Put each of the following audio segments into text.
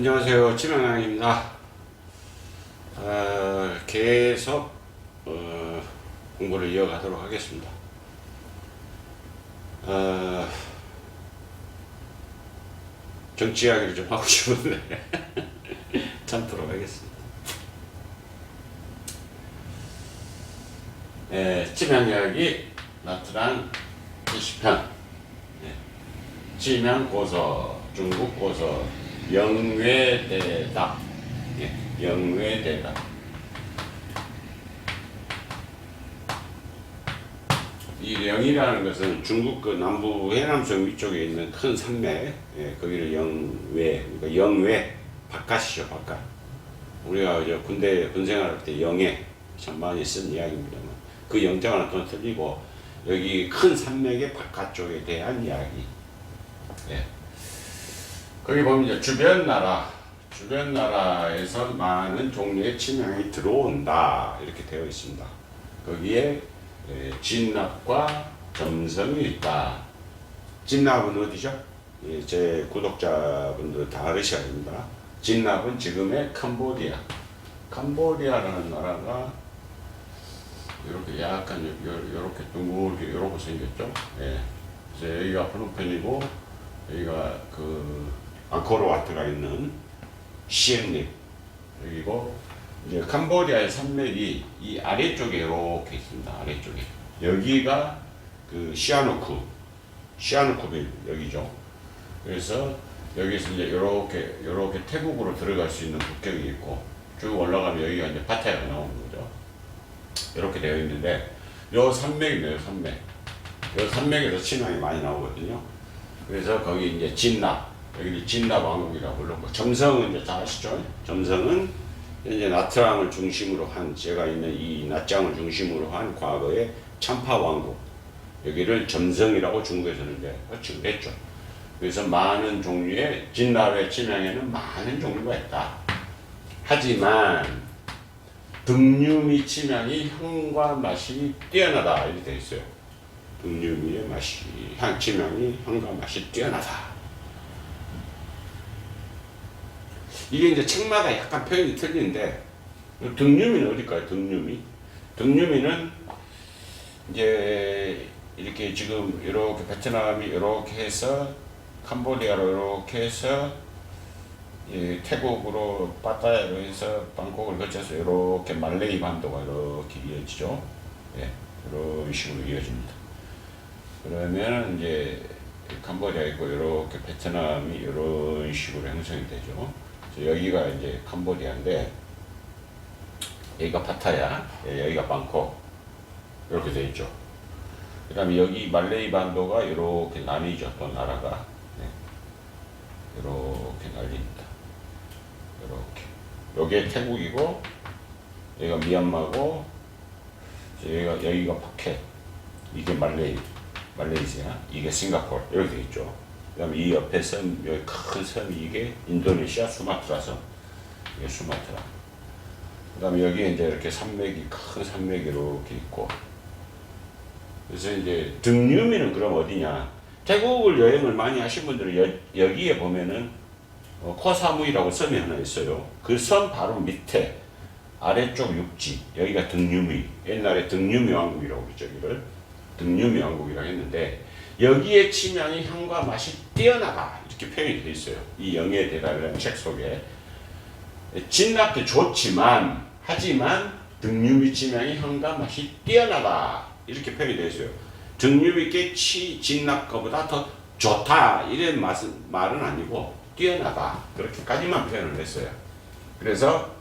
안녕하세요. 지명양입니다. 계속 공부를 이어가도록 하겠습니다. 정치 이야기를 좀 하고 싶은데 참도록 하겠습니다. 지명 이야기 나트랑 게시편, 지명 고서, 중국 고서, 영외대답, 영외대답. 이 영이라는 것은 중국 그 남부 해남성 위쪽에 있는 큰 산맥, 거기를 영외, 그러니까 영외 바깥이죠, 바깥. 우리가 이제 군 생활할 때 영해 참 많이 쓴 이야기입니다만 그 영자와는 또 틀리고 여기 큰 산맥의 바깥쪽에 대한 이야기. 거기 보면 이제 주변 나라에서 많은 종류의 침향이 들어온다 이렇게 되어 있습니다. 거기에 진납과 점성이 있다. 진납은 어디죠? 제 구독자분들 다 아시셔야 됩니다. 진납은 지금의 캄보디아라는 나라가 이렇게 약간 이렇게 둥글게 이렇게 생겼죠. 그래서 여기가 프놈펜이고 여기가 그 앙코르와트가 있는 시엠립 여기고, 이제 캄보디아의 산맥이 이 아래쪽에 이렇게 있습니다. 아래쪽에 여기가 그 시아누쿠빌 여기죠. 그래서 여기서 이제 이렇게 태국으로 들어갈 수 있는 국경이 있고 쭉 올라가면 여기가 이제 파타야가 나오는 거죠. 이렇게 되어 있는데 요 산맥이네요. 요 산맥에서 침향이 많이 나오거든요. 그래서 거기 이제 진납, 여기를 진납왕국이라고 부르고, 점성은 이제 다 아시죠? 점성은 이제 나트랑을 중심으로 한, 제가 있는 이 나짱을 중심으로 한 과거의 참파왕국, 여기를 점성이라고 중국에서는 이제 호칭을 했죠. 그래서 많은 종류의 진납의 침향에는 많은 종류가 있다. 하지만 등유미 침향이 향과 맛이 뛰어나다 이렇게 되어 있어요. 등유미의 침향이 향과 맛이 뛰어나다. 이게 이제 책마다 약간 표현이 틀리는데, 등유미는 어딜까요? 등유미는 이제 이렇게 지금 이렇게 베트남이 이렇게 해서 캄보디아로 이렇게 해서 태국으로 파타야로 해서 방콕을 거쳐서 이렇게 말레이 반도가 이렇게 이어지죠. 이런 식으로 이어집니다. 그러면 이제 캄보디아 있고 이렇게 베트남이 이런 식으로 형성이 되죠. 여기가 이제 캄보디아인데 여기가 파타야, 여기가 방콕 이렇게 되어 있죠. 그 다음에 여기 말레이 반도가 이렇게 나뉘죠. 또 나라가 이렇게 나뉩니다. 이렇게 여기가 태국이고 여기가 미얀마고 여기가 푸켓, 이게 말레이시아, 이게 싱가포르 이렇게 되어 있죠. 그 다음에 이 옆에 섬, 여기 큰 섬이 이게 인도네시아 수마트라 섬, 이게 수마트라. 그 다음에 여기에 이제 이렇게 큰 산맥이 이렇게 있고. 그래서 이제 등유미는 그럼 어디냐? 태국을 여행을 많이 하신 분들은 여기에 보면은 코사무이라고 섬이 하나 있어요. 그 섬 바로 밑에 아래쪽 육지, 여기가 등유미. 옛날에 등유미 왕국이라고 그랬죠. 여기를 등유미 왕국이라고 했는데, 여기에 침향이 향과 맛이 뛰어나다 이렇게 표현이 되어 있어요. 이 영의 대답이라는 책 속에. 진납도 좋지만, 하지만 등유미 침향이 향과 맛이 뛰어나다 이렇게 표현이 되어 있어요. 등유미께 진납거보다 더 좋다 이런 말은 아니고 뛰어나다 그렇게까지만 표현을 했어요. 그래서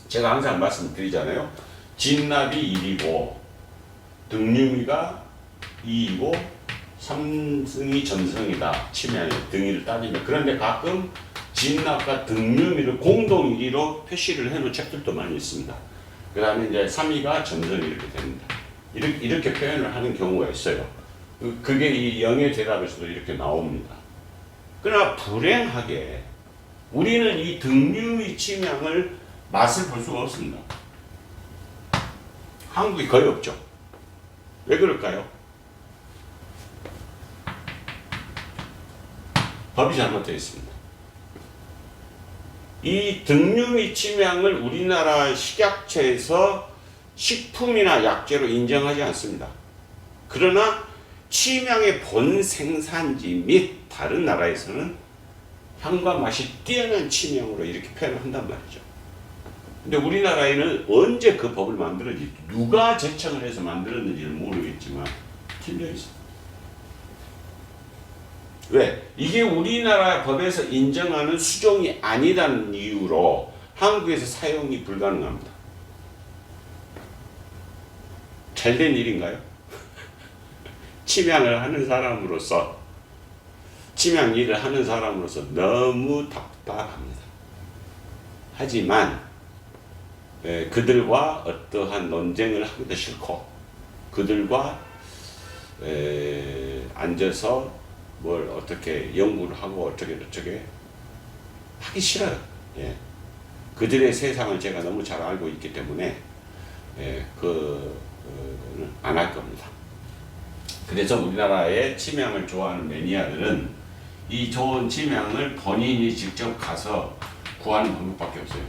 제가 항상 말씀드리잖아요. 진납이 1이고 등유미가 2이고 3승이 점성이다. 침향이 등위를 따지면. 그런데 가끔 진납과 등유미를 공동 1위로 표시를 해놓은 책들도 많이 있습니다. 그 다음에 이제 3위가 점성이 이렇게 됩니다. 이렇게 표현을 하는 경우가 있어요. 그게 이 영의 대답에서도 이렇게 나옵니다. 그러나 불행하게 우리는 이 등유미 침향을 맛을 볼 수가 없습니다. 한국이 거의 없죠. 왜 그럴까요? 법이 잘못되어 있습니다. 이 등유미 침향을 우리나라 식약처에서 식품이나 약재로 인정하지 않습니다. 그러나 침향의 본 생산지 및 다른 나라에서는 향과 맛이 뛰어난 침향으로 이렇게 표현을 한단 말이죠. 근데 우리나라에는 언제 그 법을 만들었는지, 누가 제청을 해서 만들었는지는 모르겠지만 틀려 있습니다. 왜? 이게 우리나라 법에서 인정하는 수종이 아니라는 이유로 한국에서 사용이 불가능합니다. 잘된 일인가요? 침향을 하는 사람으로서, 침향 일을 하는 사람으로서 너무 답답합니다. 하지만 그들과 어떠한 논쟁을 하기도 싫고, 그들과 앉아서 뭘 어떻게 연구를 하고 어떻게 하기 싫어요. 예. 그들의 세상을 제가 너무 잘 알고 있기 때문에 안 할 겁니다. 그래서 우리나라의 침향을 좋아하는 매니아들은 이 좋은 침향을 본인이 직접 가서 구하는 방법밖에 없어요.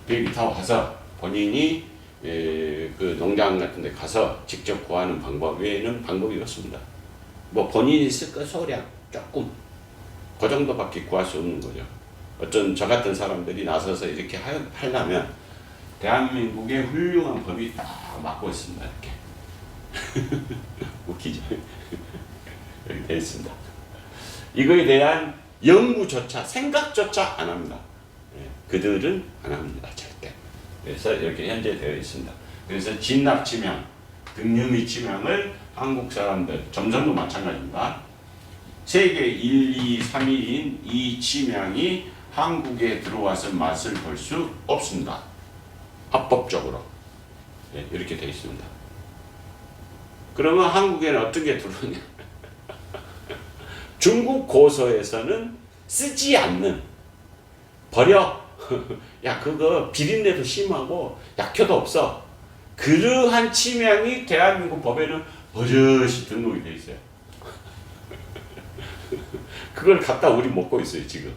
비행기 타고 가서 본인이 그 농장 같은 데 가서 직접 구하는 방법 외에는 방법이 없습니다. 뭐 본인이 쓸 거 소량 조금 그 정도밖에 구할 수 없는 거죠. 어떤 저 같은 사람들이 나서서 이렇게 하려면 대한민국의 훌륭한 법이 딱 막고 있습니다. 이렇게 웃기죠? 여기 되어 있습니다. 이거에 대한 연구조차 생각조차 안 합니다. 그들은 안 합니다. 절대. 그래서 이렇게 현재 되어 있습니다. 그래서 진납 침향, 등유미 침향을 한국 사람들, 점성도 마찬가지입니다. 세계 1, 2, 3위인 이 침향이 한국에 들어와서 맛을 볼 수 없습니다. 합법적으로. 네, 이렇게 되어 있습니다. 그러면 한국에는 어떤 게 들어오냐? 중국 고서에서는 쓰지 않는, 버려. 야, 그거 비린내도 심하고 약효도 없어. 그러한 침향이 대한민국 법에는 버젓이 등록이 돼 있어요. 그걸 갖다 우리 먹고 있어요, 지금.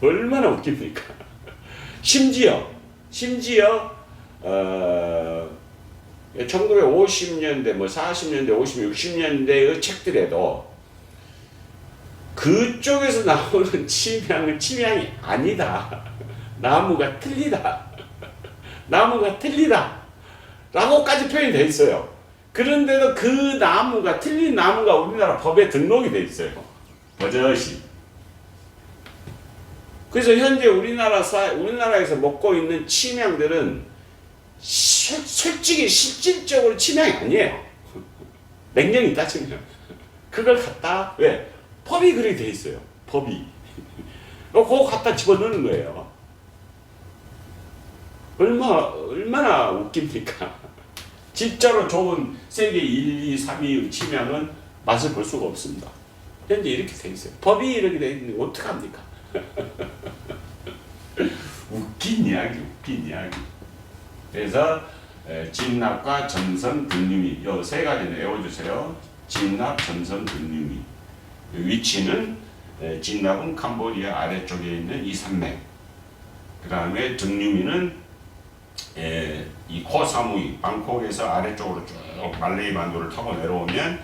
얼마나 웃깁니까? 심지어 1950년대, 뭐 40년대, 50, 60년대의 책들에도 그쪽에서 나오는 침향은 침향이 아니다. 나무가 틀리다. 나무가 틀리다. 라고까지 표현이 되어 있어요. 그런데도 그 나무가, 틀린 나무가 우리나라 법에 등록이 되어 있어요. 버젓이. 그래서 현재 우리나라에서 먹고 있는 침향들은 솔직히 실질적으로 침향이 아니에요. 냉정히 따지면. 그걸 갖다, 왜? 법이 그렇게 돼 있어요. 법이. 그거 갖다 집어넣는 거예요. 얼마나 웃깁니까? 진짜로 좋은 세계 1, 2, 3위 침향은 맛을 볼 수가 없습니다. 현재 이렇게 돼 있어요. 법이 이렇게 돼 있는데 어떡합니까? 웃긴 이야기. 그래서 진납과 점성, 등유미 요 세 가지는 외워주세요. 진납, 점성, 등유미. 위치는 진납은 캄보디아 아래쪽에 있는 이 산맥. 그 다음에 등유미는 이 코사무이, 방콕에서 아래쪽으로 쭉 말레이 반도를 타고 내려오면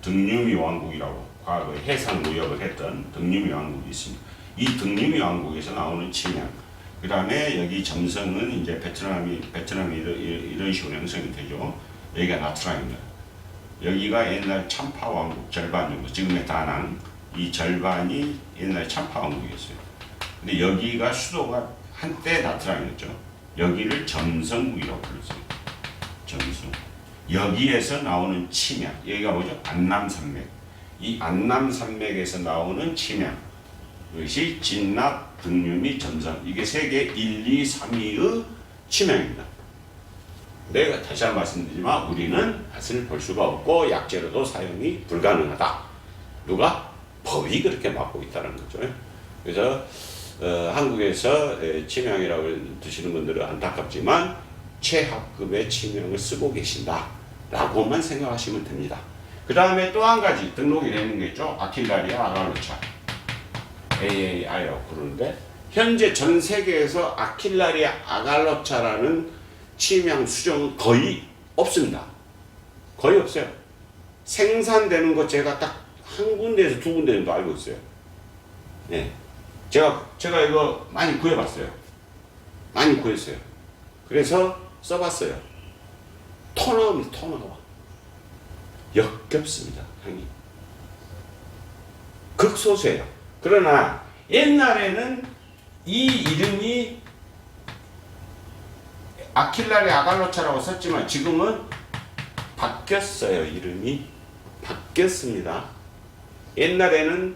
등유미 왕국이라고 과거에 해상 무역을 했던 등유미 왕국이 있습니다. 이 등유미 왕국에서 나오는 침향. 그 다음에 여기 점성은 이제 베트남이 이런 식으로 형성이 되죠. 여기가 나트랑입니다. 여기가 옛날 참파 왕국 절반 정도, 지금의 다낭 이 절반이 옛날 참파 왕국이었어요. 근데 여기가 수도가 한때 나트랑이었죠. 여기를 점성국이라고 불렀어요. 점성. 여기에서 나오는 침향. 여기가 뭐죠? 안남산맥. 이 안남산맥에서 나오는 침향. 이것이 진납, 등유미, 점성. 이게 세계 1, 2, 3위의 침향입니다. 내가 다시 한번 말씀드리지만 우리는 맛을 볼 수가 없고 약재로도 사용이 불가능하다. 누가? 법이 그렇게 막고 있다는 거죠. 그래서 한국에서 침향이라고 드시는 분들은 안타깝지만 최하급의 침향을 쓰고 계신다 라고만 생각하시면 됩니다. 그 다음에 또 한 가지 등록이 되는 게 있죠. 아킬라리아 아라루차. AAI라고 부르는데 현재 전 세계에서 아킬라리아 아갈로차라는 치명 수정은 거의 없습니다. 거의 없어요. 생산되는 거 제가 딱 한 군데에서 두 군데 정도 알고 있어요. 네. 제가 이거 많이 구해봤어요. 많이 구했어요. 그래서 써봤어요. 토 나옵니다. 토 나와. 역겹습니다. 향이. 극소수예요. 그러나 옛날에는 이 이름이 아킬라리아 아갈로차라고 썼지만 지금은 바뀌었어요. 이름이 바뀌었습니다. 옛날에는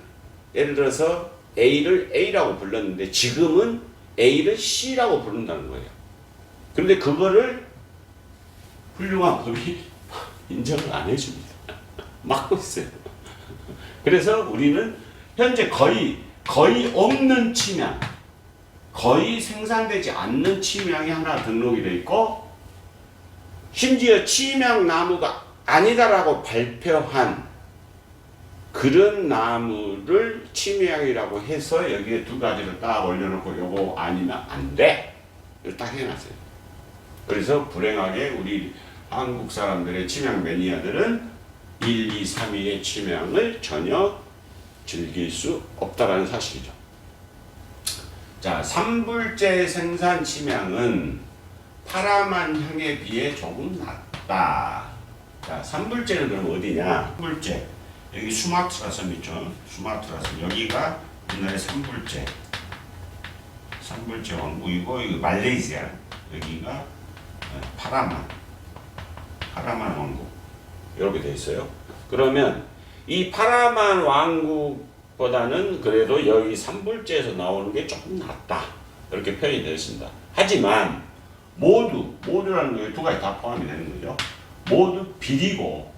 예를 들어서 A를 A라고 불렀는데 지금은 A를 C라고 부른다는 거예요. 그런데 그거를 훌륭한 법이 인정을 안 해줍니다. 막고 있어요. 그래서 우리는 현재 거의 없는 침향, 거의 생산되지 않는 침향이 하나 등록이 되어 있고, 심지어 침향 나무가 아니다라고 발표한 그런 나무를 침향이라고 해서 여기에 두 가지를 딱 올려놓고 요거 아니면 안 돼. 이걸 딱 해놨어요. 그래서 불행하게 우리 한국 사람들의 침향 매니아들은 1, 2, 3위의 침향을 전혀 즐길 수 없다라는 사실이죠. 자, 3불제 생산 침향은 파라만 향에 비해 조금 낮다. 자, 3불제는 그럼 어디냐? 3불제. 여기 수마트라 섬 있죠? 수마트라 섬. 여기가 옛날에 3불제. 3불제 왕국이고, 여기 말레이시아. 여기가 파라만 왕국. 이렇게 돼 있어요. 그러면 이 파라만 왕국보다는 그래도 여기 3불제에서 나오는 게 조금 낫다. 이렇게 표현이 되어 있습니다. 하지만 모두라는 게 두 가지 다 포함이 되는 거죠. 모두 비리고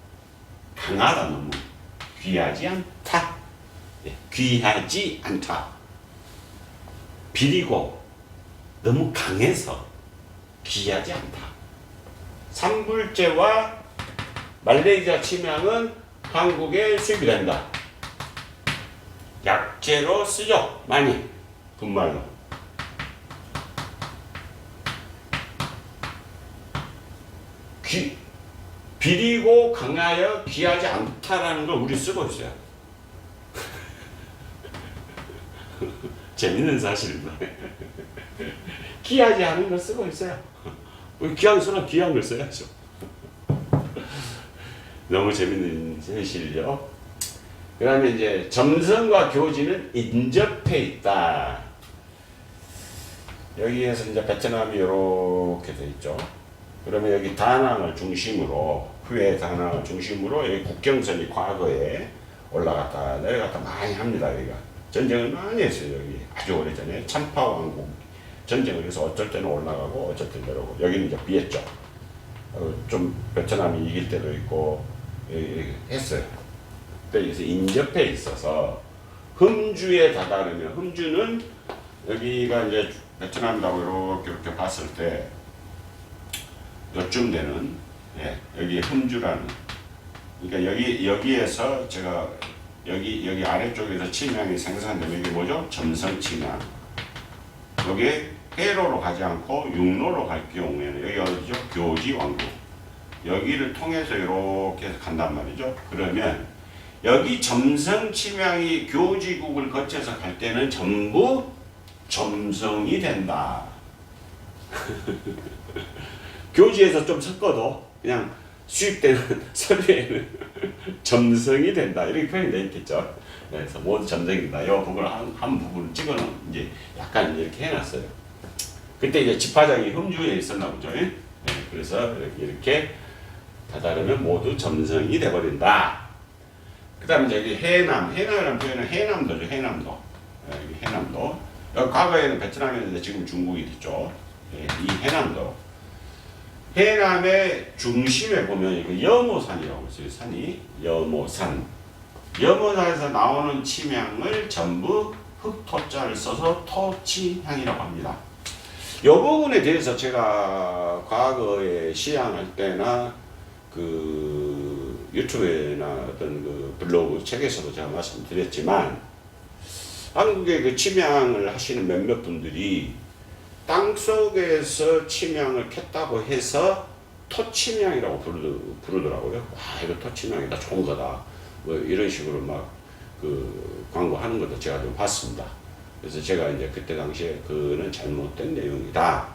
강하다. 너무 귀하지 않다. 귀하지 않다. 비리고 너무 강해서 귀하지 않다. 3불제와 말레이시아 침향은 한국에 수입이 된다. 약재로 쓰죠. 많이. 분말로. 비리고 강하여 귀하지 않다라는 걸 우리 쓰고 있어요. 재밌는 사실입니다. 귀하지 않은 걸 쓰고 있어요. 우리 귀한 사람 귀한 걸 써야죠. 너무 재밌는 현실이죠. 그 다음에 이제 점성과 교지는 인접해 있다. 여기에서 이제 베트남이 이렇게 돼 있죠. 그러면 여기 다낭을 중심으로, 후에 다낭을 중심으로 여기 국경선이 과거에 올라갔다 내려갔다 많이 합니다. 여기가 전쟁을 많이 했어요. 여기 아주 오래전에 참파왕국 전쟁을 해서 어쩔 때는 올라가고 어쩔 때는 내려오고, 여기는 이제 비했죠. 좀 베트남이 이길 때도 있고 했어요. 그래서 인접해 있어서 흠주에 다다르면, 흠주는 여기가 이제 베트남이라고 이렇게 봤을 때 요쯤 되는, 여기 흠주라는, 그러니까 여기에서 제가 여기 아래쪽에서 침향이 생산되면 이게 뭐죠? 점성 침향. 여기에 해로로 가지 않고 육로로 갈 경우에는 여기 어디죠? 교지 왕국. 여기를 통해서 이렇게 간단 말이죠. 그러면 여기 점성 침향이 교지국을 거쳐서 갈 때는 전부 점성이 된다. 교지에서 좀 섞어도 그냥 수입되는 서류에는 점성이 된다. 이렇게 표현이 되어 있겠죠. 그래서 모두 점성이다. 이 부분을 한 부분을 찍어놓은 이제 약간 이렇게 해놨어요. 그때 이제 집화장이 흠주에 있었나 보죠. 그래서 이렇게 다다르면 모두 점성이 돼버린다. 그 다음에 여기 해남이라는 표현은 해남도죠. 해남도. 여기 해남도. 여기 과거에는 베트남이었는데 지금 중국이 됐죠. 이 해남도. 해남의 중심에 보면 여모산이라고 있어요. 산이 여모산. 여모산에서 나오는 침향을 전부 흑토자를 써서 토침향이라고 합니다. 이 부분에 대해서 제가 과거에 시향할 때나 그 유튜브나 어떤 그 블로그 책에서도 제가 말씀드렸지만, 한국의 그 침향을 하시는 몇몇 분들이 땅 속에서 침향을 켰다고 해서 토침향이라고 부르더라고요. 와, 이거 토침향이다, 좋은 거다. 뭐 이런 식으로 막 그 광고하는 것도 제가 좀 봤습니다. 그래서 제가 이제 그때 당시에 그는 잘못된 내용이다.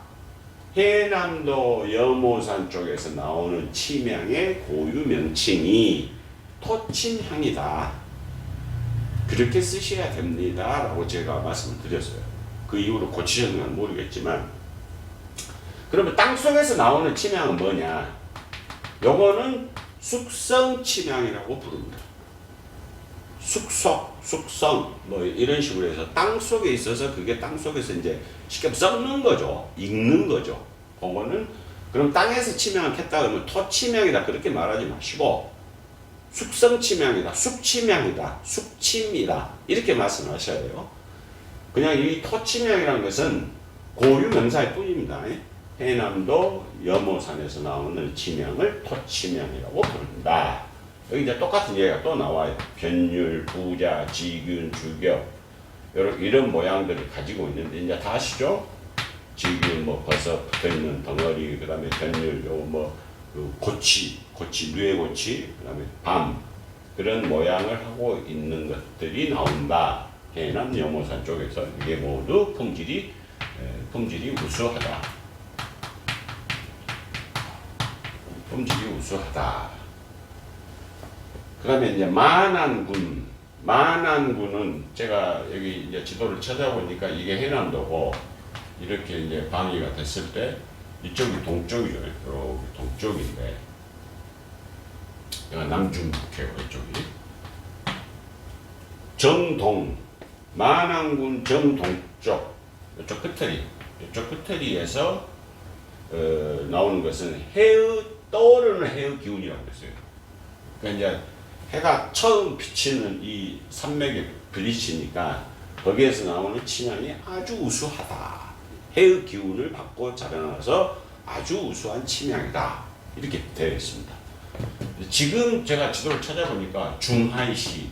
해남도 여모산 쪽에서 나오는 침향의 고유 명칭이 토침향이다. 그렇게 쓰셔야 됩니다. 라고 제가 말씀을 드렸어요. 그 이후로 고치셨는지 모르겠지만, 그러면 땅속에서 나오는 침향은 뭐냐? 요거는 숙성 침향이라고 부릅니다. 숙성, 뭐 이런 식으로 해서 땅 속에 있어서 그게 땅 속에서 이제 쉽게 썩는 거죠. 익는 거죠. 그거는, 그럼 땅에서 침향을 켰다 그러면 토침향이다. 그렇게 말하지 마시고, 숙성침향이다, 숙침향이다, 숙침이다. 이렇게 말씀하셔야 돼요. 그냥 이 토침향이라는 것은 고유 명사일 뿐입니다. 해남도 여모산에서 나오는 침향을 토침향이라고 부른다. 여기 이제 똑같은 얘기가 또 나와요. 변율, 부자, 지균, 주격, 이런 모양들을 가지고 있는데, 이제 다 아시죠? 지균, 뭐, 버섯 붙어있는 덩어리, 그 다음에 변율, 요거 뭐, 그 고치, 누에고치, 그 다음에 밤, 그런 모양을 하고 있는 것들이 나온다. 해남 여모산 쪽에서 이게 모두 품질이 우수하다. 품질이 우수하다. 그 다음에 이제 만안군은 제가 여기 이제 지도를 찾아보니까 이게 해남도고, 이렇게 이제 방위가 됐을 때 이쪽이 동쪽이죠. 여기 동쪽인데, 남중북해고 이쪽이. 정동, 만안군 정동쪽, 이쪽 끝터리에서 나오는 것은 떠오르는 해의 기운이라고 했어요. 그러니까 이제 해가 처음 비치는 이 산맥에 부딪히니까 거기에서 나오는 침향이 아주 우수하다. 해의 기운을 받고 자라나서 아주 우수한 침향이다. 이렇게 되어 있습니다. 지금 제가 지도를 찾아보니까 중하이시,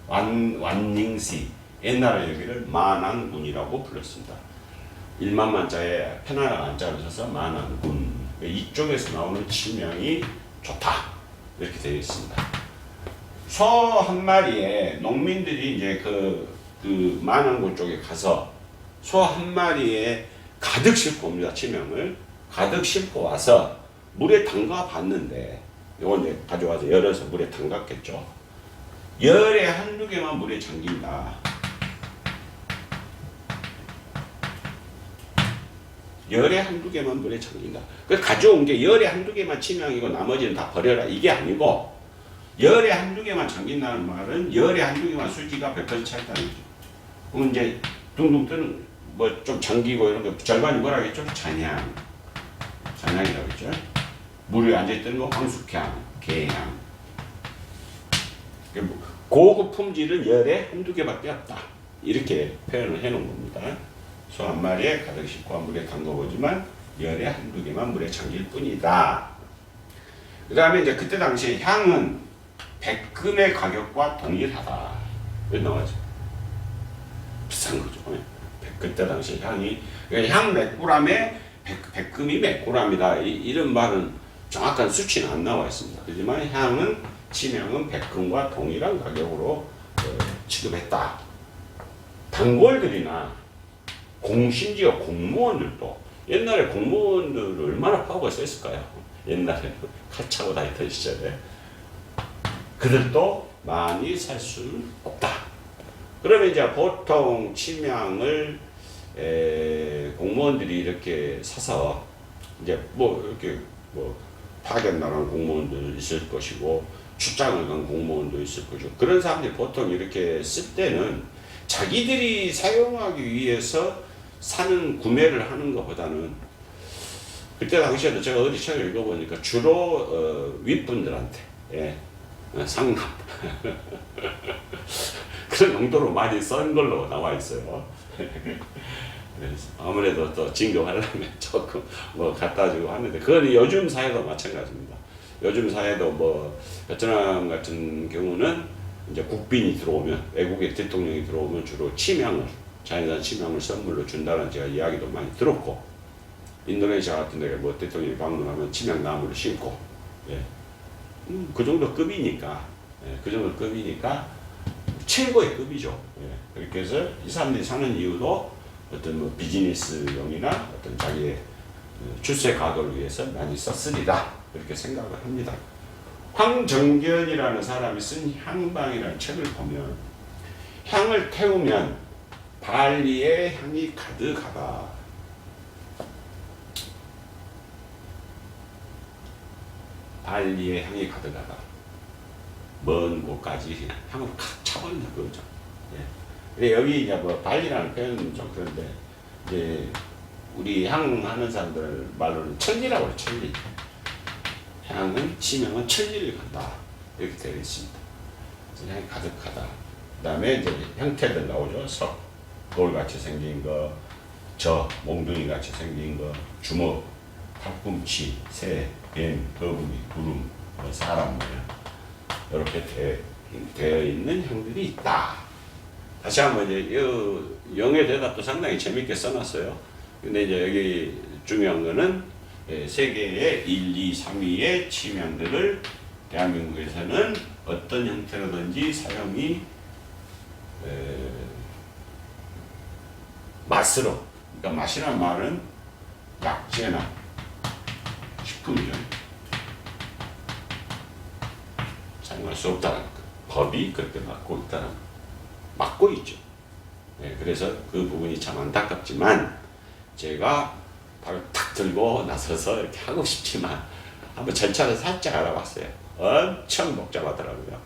완닝시, 옛날에 여기를 만안군이라고 불렀습니다. 1만 만자에 편안한 안자를 써서 만안군. 이쪽에서 나오는 침향이 좋다. 이렇게 되어 있습니다. 소 한 마리에 농민들이 이제 그 만안군 쪽에 가서 소 한 마리에 가득 싣고 옵니다. 침향을 가득 싣고 와서 물에 담가 봤는데, 이거 이제 가져와서 열어서 물에 담갔겠죠. 열에 한두 개만 물에 잠긴다. 열에 한두 개만 물에 잠긴다. 그 가져온 게 열에 한두 개만 침향이고 나머지는 다 버려라. 이게 아니고, 열에 한두 개만 잠긴다는 말은 열에 한두 개만 수지가 100% 차있다는 거죠. 그럼 이제 둥둥 뜨는, 뭐 좀 잠기고 이런 거 절반이 뭐라겠죠? 잔향이라고 했죠. 물에 앉아있던 거 황숙향, 개향. 고급 품질은 열에 한두 개밖에 없다. 이렇게 표현을 해놓은 겁니다. 소 한 마리에 가득 싣고 물에 담궈보지만 열에 한두 개만 물에 잠길 뿐이다. 그 다음에 이제 그때 당시에 향은 백금의 가격과 동일하다. 왜 나와죠? 비싼 거죠. 그때 당시 향이, 향 몇 그램에 백금이 몇 그램이다. 이런 말은 정확한 수치는 안 나와 있습니다. 하지만 향은, 침향은 백금과 동일한 가격으로 취급했다. 단골들이나 심지어 공무원들도, 옛날에 공무원들 얼마나 파워가 셌을까요? 옛날에 칼 차고 다니던 시절에. 그들도 많이 살 수는 없다. 그러면 이제 보통 침향을 공무원들이 이렇게 사서 이제 뭐 이렇게 뭐 파견 나간 공무원들 있을 것이고 출장을 간 공무원도 있을 것이고, 그런 사람들이 보통 이렇게 쓸 때는 자기들이 사용하기 위해서 구매를 하는 것보다는, 그때 당시에도 제가 어디 책을 읽어보니까 주로 윗분들한테 상납 그런 용도로 많이 쓴 걸로 나와 있어요. 그래서 아무래도 또 진급하려면 조금 뭐 갖다 주고 하는데, 그건 요즘 사회도 마찬가지입니다. 요즘 사회도 뭐 베트남 같은 경우는 이제 국빈이 들어오면, 외국의 대통령이 들어오면 주로 침향을, 자연산 침향을 선물로 준다는 제가 이야기도 많이 들었고, 인도네시아 같은 데 뭐 대통령이 방문하면 침향나무를 심고, 예. 그 정도 급이니까, 예. 그 정도 급이니까 최고의 급이죠. 예. 그렇게 해서 이 사람들이 사는 이유도 어떤 뭐 비즈니스용이나 어떤 자기의 출세 각오를 위해서 많이 썼으리다. 그렇게 생각을 합니다. 황정견이라는 사람이 쓴 향방이라는 책을 보면, 향을 태우면 발리의 향이 가득하다. 발리의 향이 가득하다. 먼 곳까지 향으로 칵 차버린다 그거죠. 예. 근데 여기 이제 뭐 발리라는 표현은 좀 그런데, 이제 우리 향 하는 사람들 말로는 천리라고 해요. 천리. 향은 치명은 천리를 간다. 이렇게 되어 있습니다. 향이 가득하다. 그 다음에 이제 형태들 나오죠. 석, 돌같이 생긴 거, 몽둥이 같이 생긴 거, 주먹, 팔꿈치, 새, 뱀, 거북이, 구름, 사람 모양. 이렇게 되어 있는 향들이 있다. 다시 한번 이제 영의 대답도 상당히 재밌게 써놨어요. 근데 이제 여기 중요한 거는 세계의 1, 2, 3위의 침향들을 대한민국에서는 어떤 형태로든지 사용이 맛으로, 그러니까 맛이란 말은 약재나 식품이죠. 사용할 수 없다는 것. 법이 그렇게 막고 있죠. 네, 그래서 그 부분이 참 안타깝지만, 제가 바로 탁 들고 나서서 이렇게 하고 싶지만 한번 절차를 살짝 알아봤어요. 엄청 복잡하더라고요.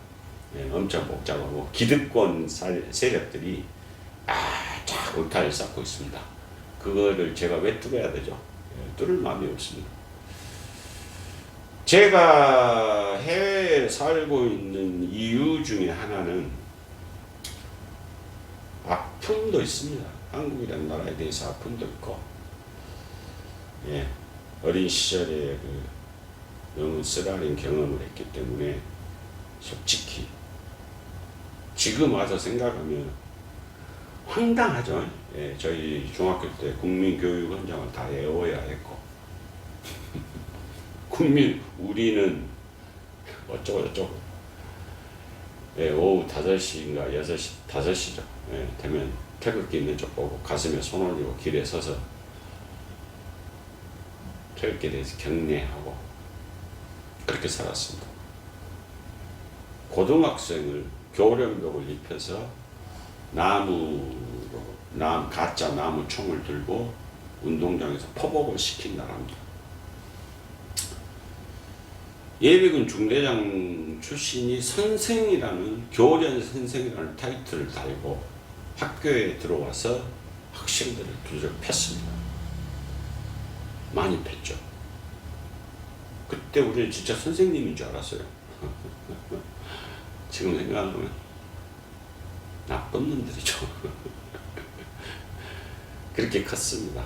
네, 엄청 복잡하고 기득권 세력들이 쫙 울타리를 쌓고 있습니다. 그거를 제가 왜 뚫어야 되죠? 네, 뚫을 마음이 없습니다. 제가 해외에 살고 있는 이유 중에 하나는 아픔도 있습니다. 한국이라는 나라에 대해서 아픔도 있고, 예, 어린 시절에 너무 쓰라린 경험을 했기 때문에 솔직히 지금 와서 생각하면 황당하죠. 예, 저희 중학교 때 국민교육 현장을 다 외워야 했고, 우리는 어쩌고 예, 오후 5시인가 6시, 5시죠. 예, 되면 태극기 있는 쪽 보고 가슴에 손 올리고 길에 서서 태극기에 대해서 경례하고 그렇게 살았습니다. 고등학생을 교련복을 입혀서 가짜 나무 총을 들고 운동장에서 포복을 시킨다랍니다. 예비군 중대장 출신이 선생이라는, 교련 선생이라는 타이틀을 달고 학교에 들어와서 학생들을 두들 팼습니다. 많이 팼죠. 그때 우리는 진짜 선생님인 줄 알았어요. 지금 생각하면 나쁜 놈들이죠. 그렇게 컸습니다.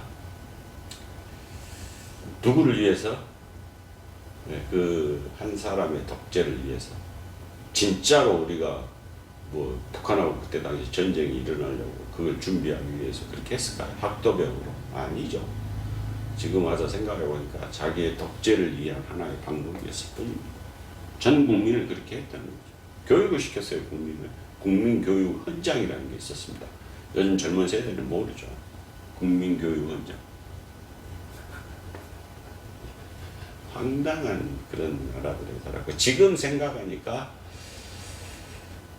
누구를 위해서? 그 한 사람의 덕제를 위해서. 진짜로 우리가 뭐 북한하고 그때 당시 전쟁이 일어나려고 그걸 준비하기 위해서 그렇게 했을까요? 학도병으로? 아니죠. 지금 와서 생각해 보니까 자기의 덕제를 위한 하나의 방법이었을 뿐입니다. 전 국민을 그렇게 했다는 거죠. 교육을 시켰어요, 국민을. 국민교육 헌장이라는 게 있었습니다. 요즘 젊은 세대는 모르죠. 국민교육 헌장. 황당한 그런 나라들이더라고요. 지금 생각하니까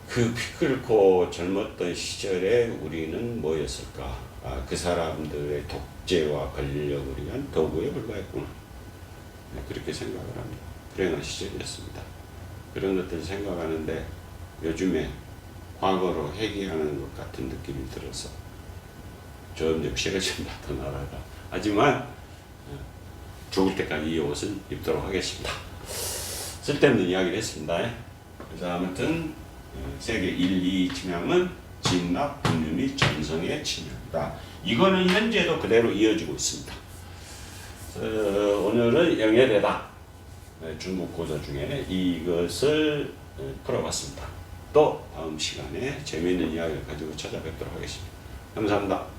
그 피 끓고 젊었던 시절에 우리는 뭐였을까? 그 사람들의 독재와 권력을 위한 도구에 불과했구나. 그렇게 생각을 합니다. 불행한 시절이었습니다. 그런 것들을 생각하는데 요즘에 과거로 회귀하는 것 같은 느낌이 들어서 점점 싫어진다, 더 나라가. 하지만 죽을 때까지 이 옷은 입도록 하겠습니다. 쓸데없는 이야기를 했습니다. 그래서 아무튼 세계 1, 2 침향은 진납, 분류 및 전성의 침향이다. 이거는 현재도 그대로 이어지고 있습니다. 오늘은 영예대답, 중국 고서 중에 이것을 풀어봤습니다. 또 다음 시간에 재미있는 이야기를 가지고 찾아뵙도록 하겠습니다. 감사합니다.